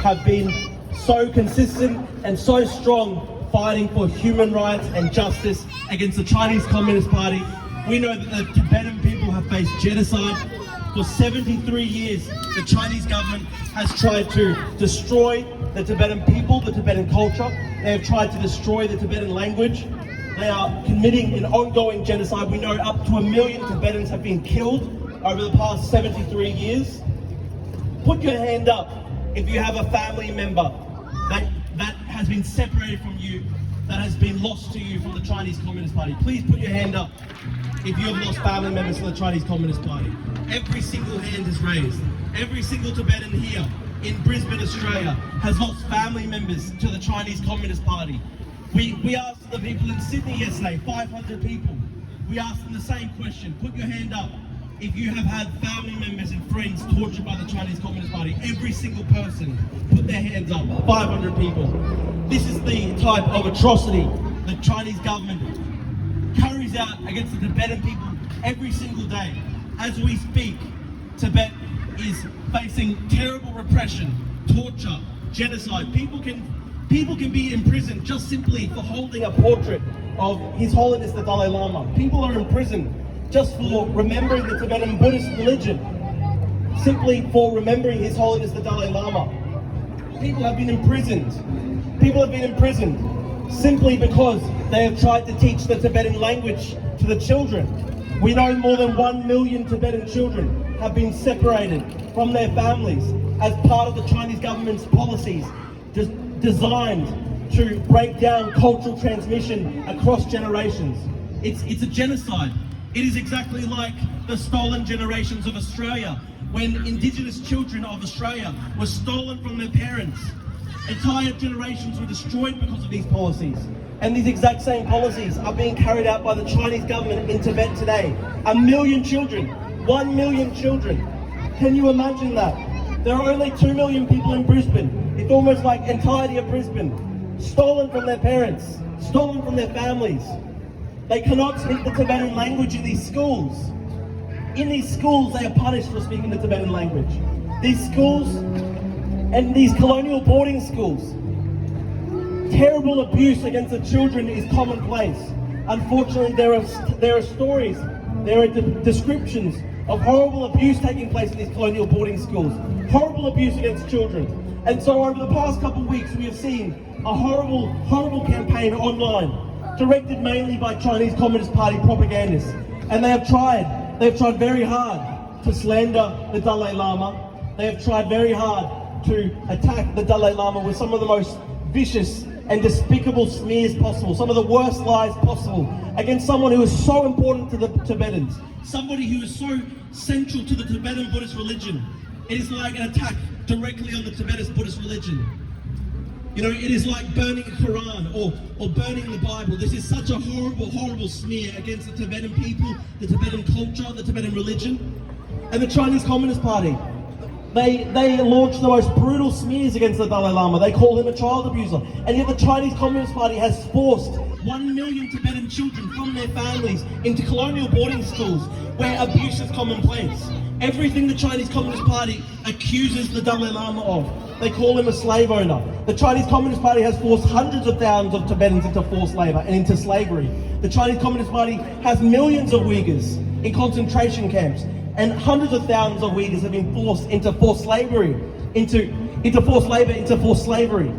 have been so consistent and so strong fighting for human rights and justice against the Chinese Communist Party. We know that the Tibetan people have faced genocide. For 73 years, the Chinese government has tried to destroy the Tibetan people, the Tibetan culture. They have tried to destroy the Tibetan language. They are committing an ongoing genocide. We know up to 1 million Tibetans have been killed over the past 73 years. Put your hand up if you have a family member that has been separated from you, that has been lost to you from the Chinese Communist Party. Please put your hand up if you have lost family members to the Chinese Communist Party. Every single hand is raised. Every single Tibetan here in Brisbane, Australia, has lost family members to the Chinese Communist Party. We asked the people in Sydney yesterday, 500 people, we asked them the same question. Put your hand up if you have had family members and friends tortured by the Chinese Communist Party. Every single person put their hands up, 500 people. This is the type of atrocity the Chinese government carries out against the Tibetan people every single day. As we speak, Tibet is facing terrible repression, torture, genocide. People can be imprisoned just simply for holding a portrait of His Holiness the Dalai Lama. People are imprisoned just for remembering the Tibetan Buddhist religion, simply for remembering His Holiness the Dalai Lama. People have been imprisoned. People have been imprisoned simply because they have tried to teach the Tibetan language to the children. We know more than 1 million Tibetan children have been separated from their families as part of the Chinese government's policies designed to break down cultural transmission across generations. It's a genocide. It is exactly like the stolen generations of Australia, when Indigenous children of Australia were stolen from their parents. Entire generations were destroyed because of these policies. And these exact same policies are being carried out by the Chinese government in Tibet today. 1 million children, 1 million children. Can you imagine that? There are only 2 million people in Brisbane. It's almost like entirety of Brisbane, stolen from their parents, stolen from their families. They cannot speak the Tibetan language in these schools. In these schools, they are punished for speaking the Tibetan language. These schools and these colonial boarding schools, terrible abuse against the children is commonplace. Unfortunately, there are stories, there are descriptions of horrible abuse taking place in these colonial boarding schools. Horrible abuse against children. And so over the past couple of weeks, we have seen a horrible campaign online, directed mainly by Chinese Communist Party propagandists. And they have tried very hard to slander the Dalai Lama. They have tried very hard to attack the Dalai Lama with some of the most vicious and despicable smears possible, some of the worst lies possible, against someone who is so important to the Tibetans, somebody who is so central to the Tibetan Buddhist religion. It is like an attack directly on the Tibetan Buddhist religion. You know, it is like burning a Quran or burning the Bible. This is such a horrible smear against the Tibetan people, the Tibetan culture, the Tibetan religion. And the Chinese Communist Party, they launched the most brutal smears against the Dalai Lama. They call him a child abuser. And yet the Chinese Communist Party has forced 1 million Tibetan children from their families into colonial boarding schools where abuse is commonplace. Everything the Chinese Communist Party accuses the Dalai Lama of, they call him a slave owner. The Chinese Communist Party has forced hundreds of thousands of Tibetans into forced labor and into slavery. The Chinese Communist Party has millions of Uyghurs in concentration camps, and hundreds of thousands of Uyghurs have been forced into forced slavery, into forced labor, into forced slavery.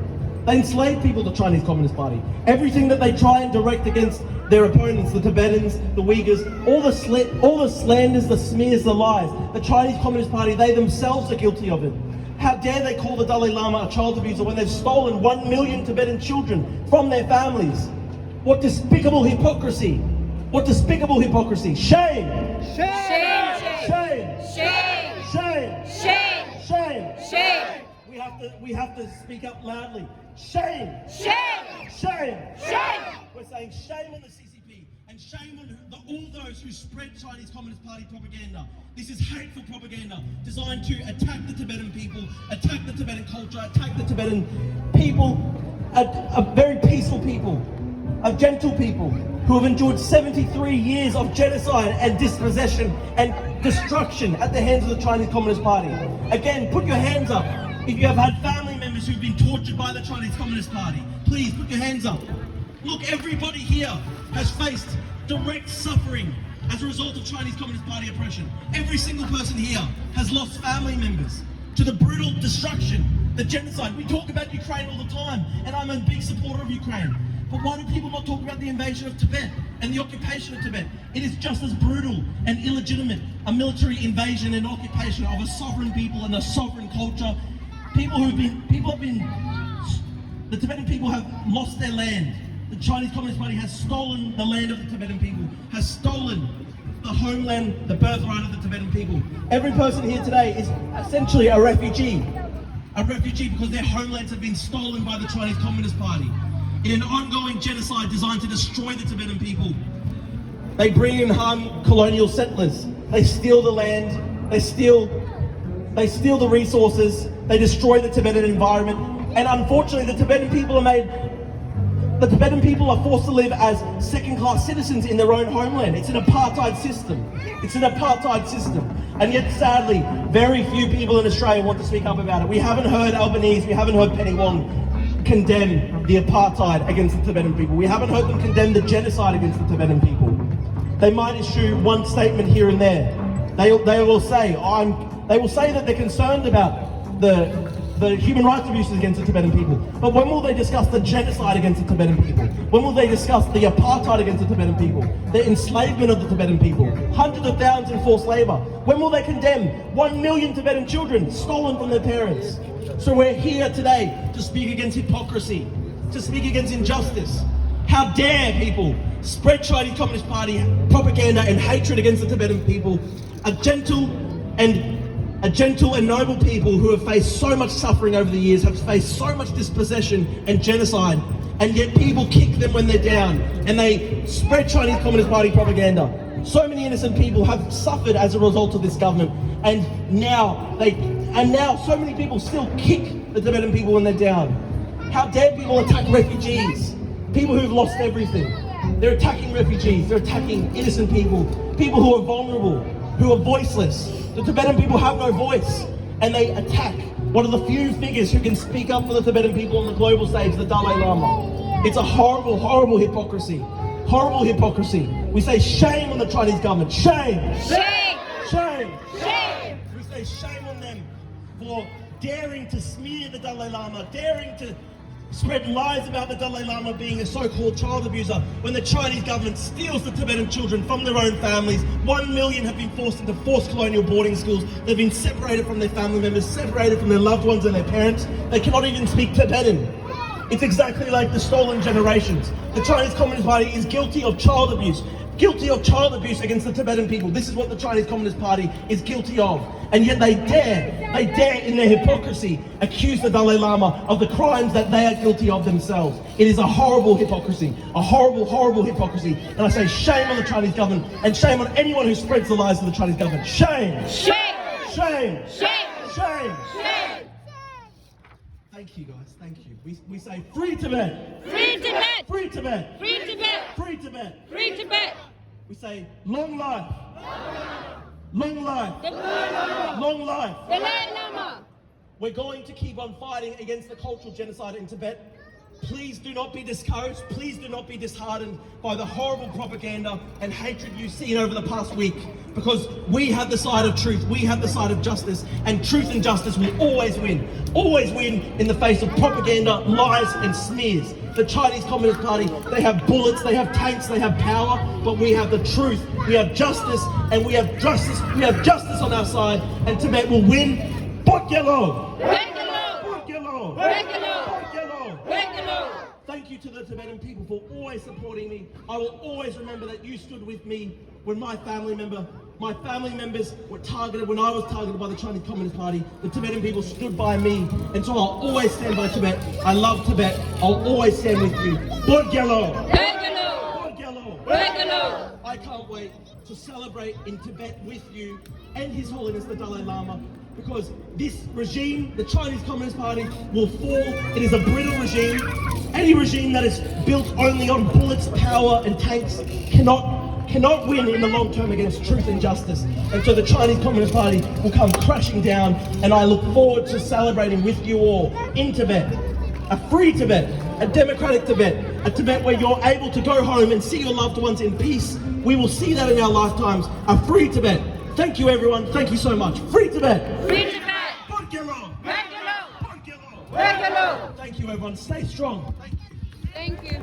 They enslave people, the Chinese Communist Party. Everything that they try and direct against their opponents, the Tibetans, the Uyghurs, all the slanders, the smears, the lies, the Chinese Communist Party, they themselves are guilty of it. How dare they call the Dalai Lama a child abuser when they've stolen 1 million Tibetan children from their families? What despicable hypocrisy! What despicable hypocrisy! Shame! Shame! Shame! Shame! Shame! Shame! Shame! Shame! We have to speak up loudly. Shame! Shame! Shame! Shame! We're saying shame on the CCP and shame on all those who spread Chinese Communist Party propaganda. This is hateful propaganda designed to attack the Tibetan people, attack the Tibetan culture, attack the Tibetan people, a very peaceful people, a gentle people who have endured 73 years of genocide and dispossession and destruction at the hands of the Chinese Communist Party. Again, put your hands up if you have had family members members who've been tortured by the Chinese Communist Party. Please put your hands up. Look, everybody here has faced direct suffering as a result of Chinese Communist Party oppression. Every single person here has lost family members to the brutal destruction, the genocide. We talk about Ukraine all the time, and I'm a big supporter of Ukraine. But why do people not talk about the invasion of Tibet and the occupation of Tibet? It is just as brutal and illegitimate, a military invasion and occupation of a sovereign people and a sovereign culture. The Tibetan people have lost their land. The Chinese Communist Party has stolen the land of the Tibetan people, has stolen the homeland, the birthright of the Tibetan people. Every person here today is essentially a refugee. A refugee because their homelands have been stolen by the Chinese Communist Party in an ongoing genocide designed to destroy the Tibetan people. They bring in Han colonial settlers. They steal the land, they steal the resources, they destroy the Tibetan environment, and unfortunately the Tibetan people are forced to live as second-class citizens in their own homeland. It's an apartheid system. It's an apartheid system. And yet, sadly, very few people in Australia want to speak up about it. We haven't heard Albanese, we haven't heard Penny Wong condemn the apartheid against the Tibetan people. We haven't heard them condemn the genocide against the Tibetan people. They might issue one statement here and there. They will say that they're concerned about the human rights abuses against the Tibetan people. But when will they discuss the genocide against the Tibetan people? When will they discuss the apartheid against the Tibetan people? The enslavement of the Tibetan people? Hundreds of thousands in forced labor? When will they condemn 1 million Tibetan children stolen from their parents? So we're here today to speak against hypocrisy, to speak against injustice. How dare people spread Chinese Communist Party propaganda and hatred against the Tibetan people, a gentle and noble people who have faced so much suffering over the years, have faced so much dispossession and genocide, and yet people kick them when they're down and they spread Chinese Communist Party propaganda. So many innocent people have suffered as a result of this government, and now so many people still kick the Tibetan people when they're down. How dare people attack refugees, people who've lost everything. They're attacking refugees, they're attacking innocent people, people who are vulnerable, who are voiceless. The Tibetan people have no voice, and they attack one of the few figures who can speak up for the Tibetan people on the global stage, the Dalai Lama. It's a horrible, horrible hypocrisy. Horrible hypocrisy. We say shame on the Chinese government. Shame! Shame! Shame! Shame! We say shame on them for daring to smear the Dalai Lama, daring to spread lies about the Dalai Lama being a so-called child abuser when the Chinese government steals the Tibetan children from their own families. 1 million have been forced into forced colonial boarding schools. They've been separated from their family members, separated from their loved ones and their parents. They cannot even speak Tibetan. It's exactly like the stolen generations. The Chinese Communist Party is guilty of child abuse. Guilty of child abuse against the Tibetan people. This is what the Chinese Communist Party is guilty of. And yet they dare in their hypocrisy accuse the Dalai Lama of the crimes that they are guilty of themselves. It is a horrible hypocrisy, a horrible, horrible hypocrisy. And I say shame on the Chinese government and shame on anyone who spreads the lies of the Chinese government. Shame! Shame! Shame! Shame! Shame! Shame! Thank you guys, thank you. We say free Tibet! Free Tibet! Free Tibet! Free Tibet! Free Tibet! Free Tibet! We say long life! Long life! The Dalai Lama! Long life! Dalai Lama! We're going to keep on fighting against the cultural genocide in Tibet. Please do not be discouraged. Please do not be disheartened by the horrible propaganda and hatred you've seen over the past week, because we have the side of truth, we have the side of justice, and truth and justice will always win. Always win in the face of propaganda, lies and smears. The Chinese Communist Party, they have bullets, they have tanks, they have power, but we have the truth, we have justice, and we have justice on our side, and Tibet will win. Bot yellow! Break the law! Bot yellow! Break the law! Bot yellow! Break the law! Thank you to the Tibetan people for always supporting me. I will always remember that you stood with me when my family members were targeted, when I was targeted by the Chinese Communist Party. The Tibetan people stood by me, and so I'll always stand by Tibet. I love Tibet. I'll always stand with you. Bot yellow! Break the law! Bot yellow! Break the law! I can't wait to celebrate in Tibet with you and His Holiness the Dalai Lama, because this regime, the Chinese Communist Party, will fall. It is a brittle regime. Any regime that is built only on bullets, power and tanks cannot cannot win in the long term against truth and justice. And so the Chinese Communist Party will come crashing down, and I look forward to celebrating with you all in Tibet. A free Tibet, a democratic Tibet, a Tibet where you're able to go home and see your loved ones in peace. We will see that in our lifetimes, a free Tibet. Thank you everyone, thank you so much. Free Tibet! Free Tibet. Regular! Regular. Thank you everyone, stay strong. Thank you.